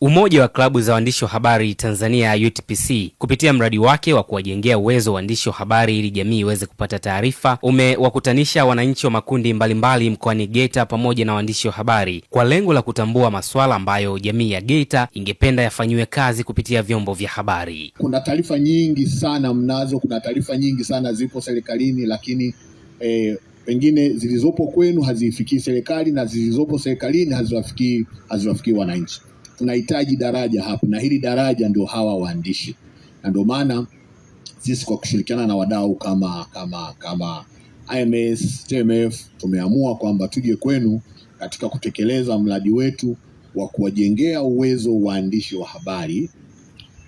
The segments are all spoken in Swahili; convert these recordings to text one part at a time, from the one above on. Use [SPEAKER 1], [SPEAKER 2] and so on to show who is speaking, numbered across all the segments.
[SPEAKER 1] Umoja wa klabu za waandishi wa habari Tanzania UTPC kupitia mradi wake wa kuwajengea uwezo waandishi wa habari ili jamii iweze kupata taarifa umewakutanisha wananchi wa makundi mbalimbali mkoani Geita pamoja na waandishi wa habari kwa lengo la kutambua masuala ambayo jamii ya Geita ingependa yafanywe kazi kupitia vyombo vya habari.
[SPEAKER 2] Kuna taarifa nyingi sana kuna taarifa nyingi sana zipo serikalini, lakini pengine zilizopo kwenu hazifikii serikali na zilizopo serikalini haziwafikii wananchi. Tunahitaji daraja hapo, na hili daraja ndio hawa waandishi. Na ndio maana sisi kwa kushirikiana na wadau kama IMS, TMF tumeamua kwamba tuje kwenu katika kutekeleza mradi wetu wa kuwajengea uwezo waandishi wa habari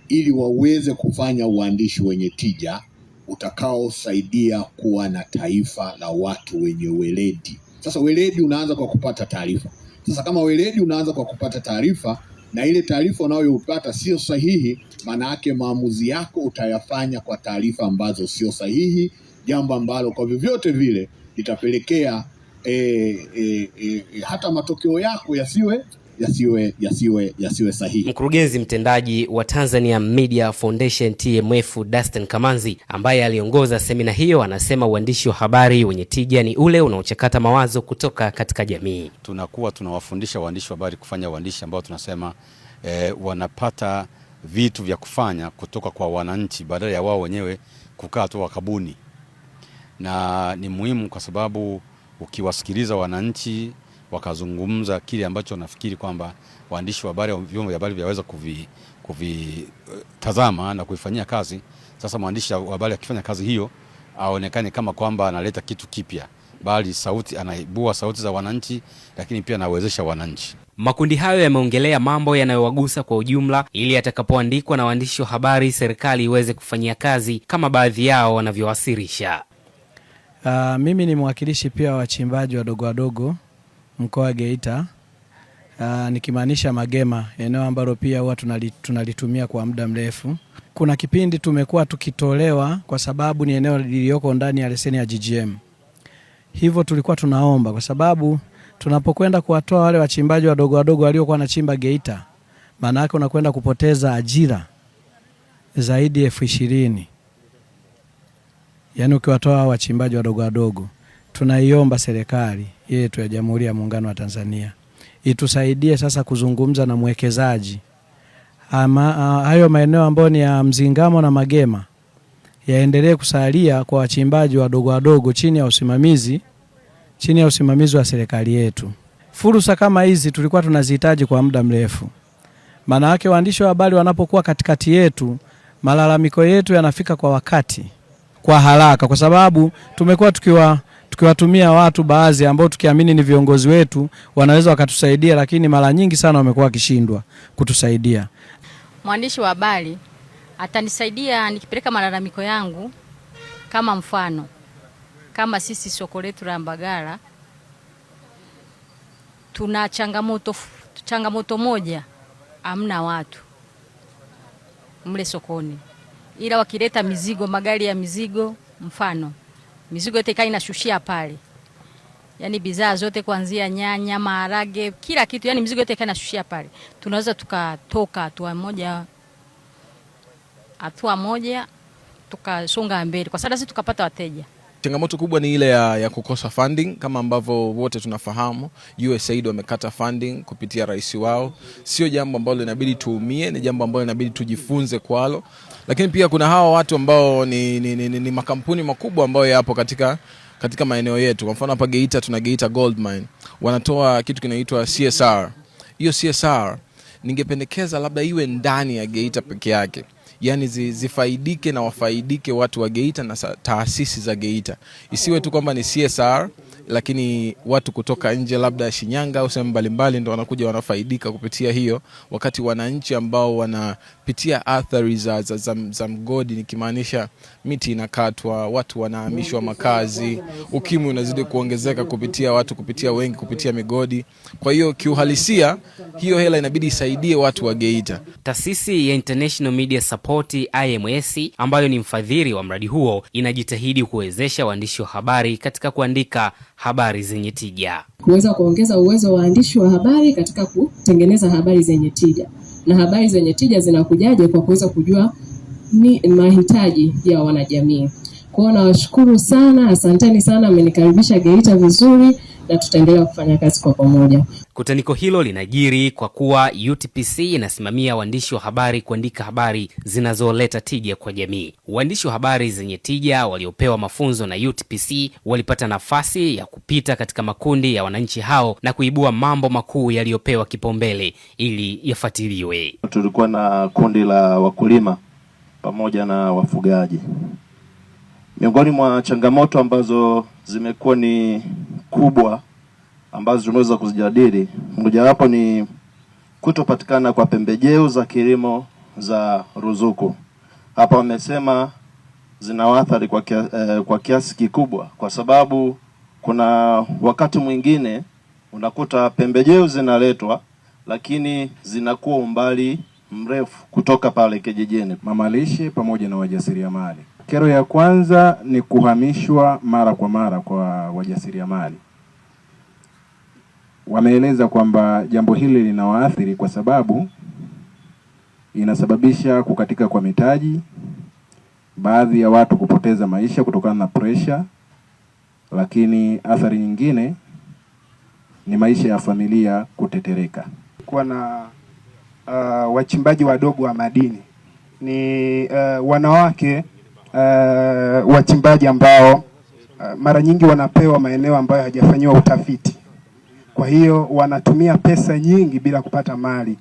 [SPEAKER 2] ili waweze kufanya uandishi wenye tija utakaosaidia kuwa na taifa la watu wenye weledi. Sasa weledi unaanza kwa kupata taarifa. Sasa kama weledi unaanza kwa kupata taarifa na ile taarifa unayopata sio sahihi, maana yake maamuzi yako utayafanya kwa taarifa ambazo sio sahihi, jambo ambalo kwa vyovyote vile litapelekea hata matokeo yako yasiwe sahihi.
[SPEAKER 1] Mkurugenzi mtendaji wa Tanzania Media Foundation TMF Dastan Kamanzi, ambaye aliongoza semina hiyo, anasema uandishi wa habari wenye tija ni ule unaochakata mawazo kutoka katika jamii.
[SPEAKER 3] Tunakuwa tunawafundisha waandishi wa habari kufanya uandishi ambao tunasema wanapata vitu vya kufanya kutoka kwa wananchi badala ya wao wenyewe kukaa tu wakabuni. Na ni muhimu kwa sababu ukiwasikiliza wananchi wakazungumza kile ambacho nafikiri kwamba waandishi wa habari au vyombo vya habari vyaweza kuvitazama na kuifanyia kazi. Sasa mwandishi wa habari akifanya kazi hiyo aonekane kama kwamba analeta kitu kipya, bali anaibua sauti za wananchi, lakini pia anawezesha wananchi.
[SPEAKER 1] Makundi hayo yameongelea mambo yanayowagusa kwa ujumla ili atakapoandikwa na waandishi wa habari serikali iweze kufanyia kazi kama baadhi yao wanavyowasilisha.
[SPEAKER 4] Mimi ni mwakilishi pia wachimbaji wadogo mkoa wa Geita, nikimaanisha Magema, eneo ambalo pia huwa tunalitumia kwa muda mrefu. Kuna kipindi tumekuwa tukitolewa kwa sababu ni eneo lilioko ndani ya leseni ya GGM. Hivyo tulikuwa tunaomba, kwa sababu tunapokwenda kuwatoa wale wachimbaji wadogo waliokuwa wanachimba Geita, maana yake unakwenda kupoteza ajira zaidi ya 20,000. Yaani ukiwatoa wachimbaji wadogo, tunaiomba serikali yetu ya Jamhuri ya Muungano wa Tanzania itusaidie sasa kuzungumza na mwekezaji. Hayo maeneo ambayo ni ya Mzingamo na Magema yaendelee kusalia kwa wachimbaji wadogo chini ya usimamizi wa serikali yetu. Fursa kama hizi tulikuwa tunazihitaji kwa muda mrefu. Maana yake waandishi wa habari wanapokuwa katikati yetu, malalamiko yetu yanafika kwa wakati, kwa haraka, kwa sababu tumekuwa tukiwatumia watu baadhi ambao tukiamini ni viongozi wetu wanaweza wakatusaidia, lakini mara nyingi sana wamekuwa wakishindwa kutusaidia.
[SPEAKER 5] Mwandishi wa habari atanisaidia nikipeleka malalamiko yangu. Kama mfano, kama sisi soko letu la Mbagala tuna changamoto moja, hamna watu mle sokoni, ila wakileta mizigo, magari ya mizigo, mfano mizigo yote kai inashushia pale. Yaani bidhaa zote kuanzia nyanya, maharage, kila kitu, yani mizigo yote kai inashushia pale. Tunaweza tukatoka hatua moja tukasonga mbele kwa sababu sisi tukapata wateja.
[SPEAKER 6] Changamoto kubwa ni ile ya kukosa funding. Kama ambavyo wote tunafahamu, USAID wamekata funding kupitia rais wao. Sio jambo ambalo inabidi tuumie, ni jambo ambalo inabidi tujifunze kwalo. Lakini pia kuna hawa watu ambao ni makampuni makubwa ambayo yapo katika maeneo yetu. Kwa mfano hapa Geita tuna Geita Gold Mine. Wanatoa kitu kinaitwa CSR. Hiyo CSR ningependekeza labda iwe ndani ya Geita peke yake. Yaani zifaidike na wafaidike watu wa Geita na taasisi za Geita. Isiwe tu kwamba ni CSR lakini watu kutoka nje labda Shinyanga au sehemu mbalimbali ndio wanakuja wanafaidika kupitia hiyo, wakati wananchi ambao wanapitia athari za mgodi, nikimaanisha miti inakatwa, watu wanahamishwa makazi, ukimwi unazidi kuongezeka kupitia wengi kupitia migodi. Kwa hiyo kiuhalisia hiyo hela inabidi isaidie watu wa Geita.
[SPEAKER 1] Taasisi ya International Media Support IMS, ambayo ni mfadhili wa mradi huo, inajitahidi kuwezesha waandishi wa habari katika kuandika habari zenye tija.
[SPEAKER 7] Kuweza kuongeza uwezo wa waandishi wa habari katika kutengeneza habari zenye tija. na habari zenye tija zinakujaje kwa kuweza kujua ni mahitaji ya wanajamii. Kwa hiyo nawashukuru sana, asanteni sana, mmenikaribisha Geita vizuri na tutaendelea kufanya kazi kwa pamoja.
[SPEAKER 1] Kutaniko hilo linajiri kwa kuwa UTPC inasimamia waandishi wa habari kuandika habari zinazoleta tija kwa jamii. Waandishi wa habari zenye tija waliopewa mafunzo na UTPC walipata nafasi ya kupita katika makundi ya wananchi hao na kuibua mambo makuu yaliyopewa kipaumbele ili yafuatiliwe.
[SPEAKER 8] Tulikuwa na kundi la wakulima pamoja na wafugaji. Miongoni mwa changamoto ambazo zimekuwa ni kubwa ambazo tunaweza kuzijadili, mojawapo ni kutopatikana kwa pembejeo za kilimo za ruzuku. Hapa wamesema zinawaathiri kwa kiasi kikubwa, kwa sababu kuna wakati mwingine unakuta pembejeo zinaletwa lakini zinakuwa umbali mrefu kutoka pale kijijini.
[SPEAKER 9] Mamalishe pamoja na wajasiriamali. Kero ya kwanza ni kuhamishwa mara kwa mara kwa wajasiriamali. Wameeleza kwamba jambo hili linawaathiri kwa sababu inasababisha kukatika kwa mitaji, baadhi ya watu kupoteza maisha kutokana na pressure, lakini athari nyingine ni maisha ya familia kutetereka.
[SPEAKER 10] Kwa na wachimbaji wadogo wa madini ni wanawake wachimbaji ambao mara nyingi wanapewa maeneo ambayo hajafanyiwa utafiti. Kwa hiyo wanatumia pesa nyingi bila kupata mali.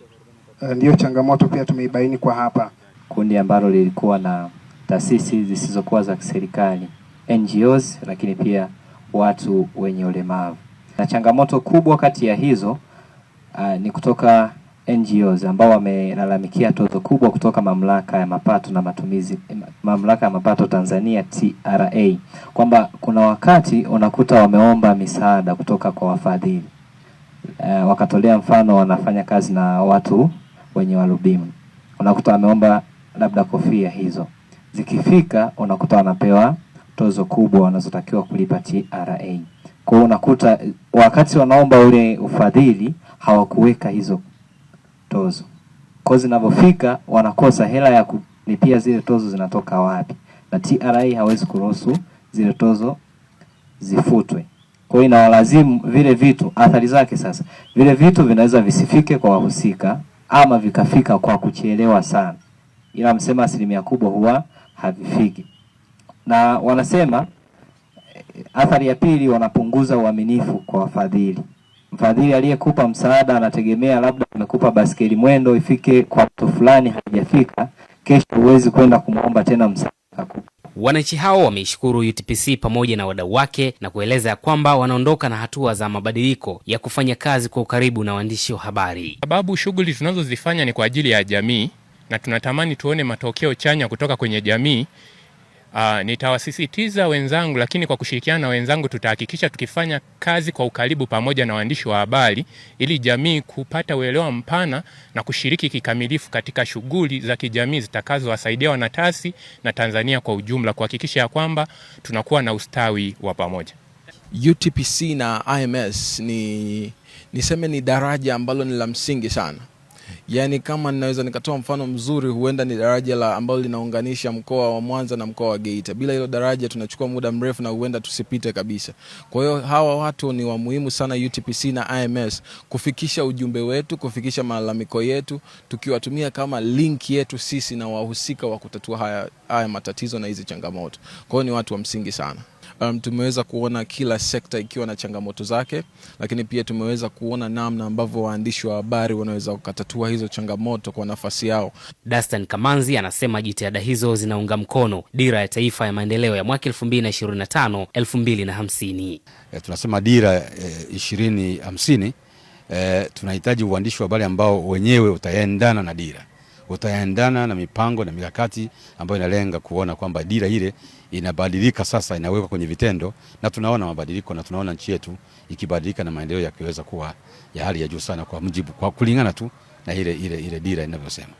[SPEAKER 10] Ndiyo changamoto pia tumeibaini kwa hapa.
[SPEAKER 11] Kundi ambalo lilikuwa na taasisi zisizokuwa za serikali, NGOs, lakini pia watu wenye ulemavu. Na changamoto kubwa kati ya hizo ni kutoka NGOs ambao wamelalamikia tozo kubwa kutoka mamlaka ya mapato na matumizi, mamlaka ya mapato Tanzania TRA, kwamba kuna wakati unakuta wameomba misaada kutoka kwa wafadhili. Wakatolea mfano wanafanya kazi na watu wenye walubimu. Unakuta wameomba labda kofia hizo. Zikifika unakuta wanapewa tozo kubwa wanazotakiwa kulipa TRA. Kwa hiyo unakuta wakati wanaomba ule ufadhili hawakuweka hizo tozo. Kwa zinapofika wanakosa hela ya kulipia zile tozo, zinatoka wapi? Na TRA hawezi kuruhusu zile tozo zifutwe. Kwa hiyo inawalazimu vile vitu, athari zake sasa, vile vitu vinaweza visifike kwa wahusika ama vikafika kwa kuchelewa sana. Ila msema asilimia kubwa huwa havifiki. Na wanasema athari ya pili, wanapunguza uaminifu kwa wafadhili. Mfadhili aliyekupa msaada anategemea labda amekupa baskeli mwendo ifike kwa mtu fulani, hajafika, kesho huwezi kwenda kumuomba tena msaada.
[SPEAKER 1] Wananchi hao wameishukuru UTPC pamoja na wadau wake na kueleza kwamba wanaondoka na hatua za mabadiliko ya kufanya kazi kwa ukaribu na waandishi wa habari.
[SPEAKER 12] Sababu shughuli tunazozifanya ni kwa ajili ya jamii na tunatamani tuone matokeo chanya kutoka kwenye jamii. Nitawasisitiza wenzangu, lakini kwa kushirikiana na wenzangu tutahakikisha tukifanya kazi kwa ukaribu pamoja na waandishi wa habari ili jamii kupata uelewa mpana na kushiriki kikamilifu katika shughuli za kijamii zitakazowasaidia wanatasi na Tanzania kwa ujumla, kuhakikisha ya kwamba tunakuwa na ustawi wa pamoja.
[SPEAKER 6] UTPC na IMS niseme ni daraja ambalo ni la msingi sana. Yaani kama ninaweza nikatoa mfano mzuri, huenda ni daraja ambalo linaunganisha mkoa wa Mwanza na mkoa wa Geita. Bila hilo daraja tunachukua muda mrefu na huenda tusipite kabisa. Kwa hiyo hawa watu ni wa muhimu sana, UTPC na IMS, kufikisha ujumbe wetu, kufikisha malalamiko yetu, tukiwatumia kama link yetu sisi na wahusika wa kutatua haya matatizo na hizi changamoto. Kwa hiyo ni watu wa msingi sana. Tumeweza kuona kila sekta ikiwa na changamoto zake, lakini pia tumeweza kuona namna ambavyo waandishi wa habari wanaweza kutatua hizo changamoto kwa nafasi yao.
[SPEAKER 1] Dastan Kamanzi anasema jitihada hizo zinaunga mkono dira ya taifa ya maendeleo ya mwaka 2025-2050.
[SPEAKER 3] Tunasema dira 2050, tunahitaji uandishi wa habari ambao wenyewe utaendana na dira, utaendana na mipango na mikakati ambayo inalenga kuona kwamba dira ile inabadilika sasa, inawekwa kwenye vitendo, na tunaona mabadiliko na tunaona nchi yetu ikibadilika na maendeleo yakiweza kuwa ya hali ya juu sana kwa kulingana tu na ile dira inavyosema.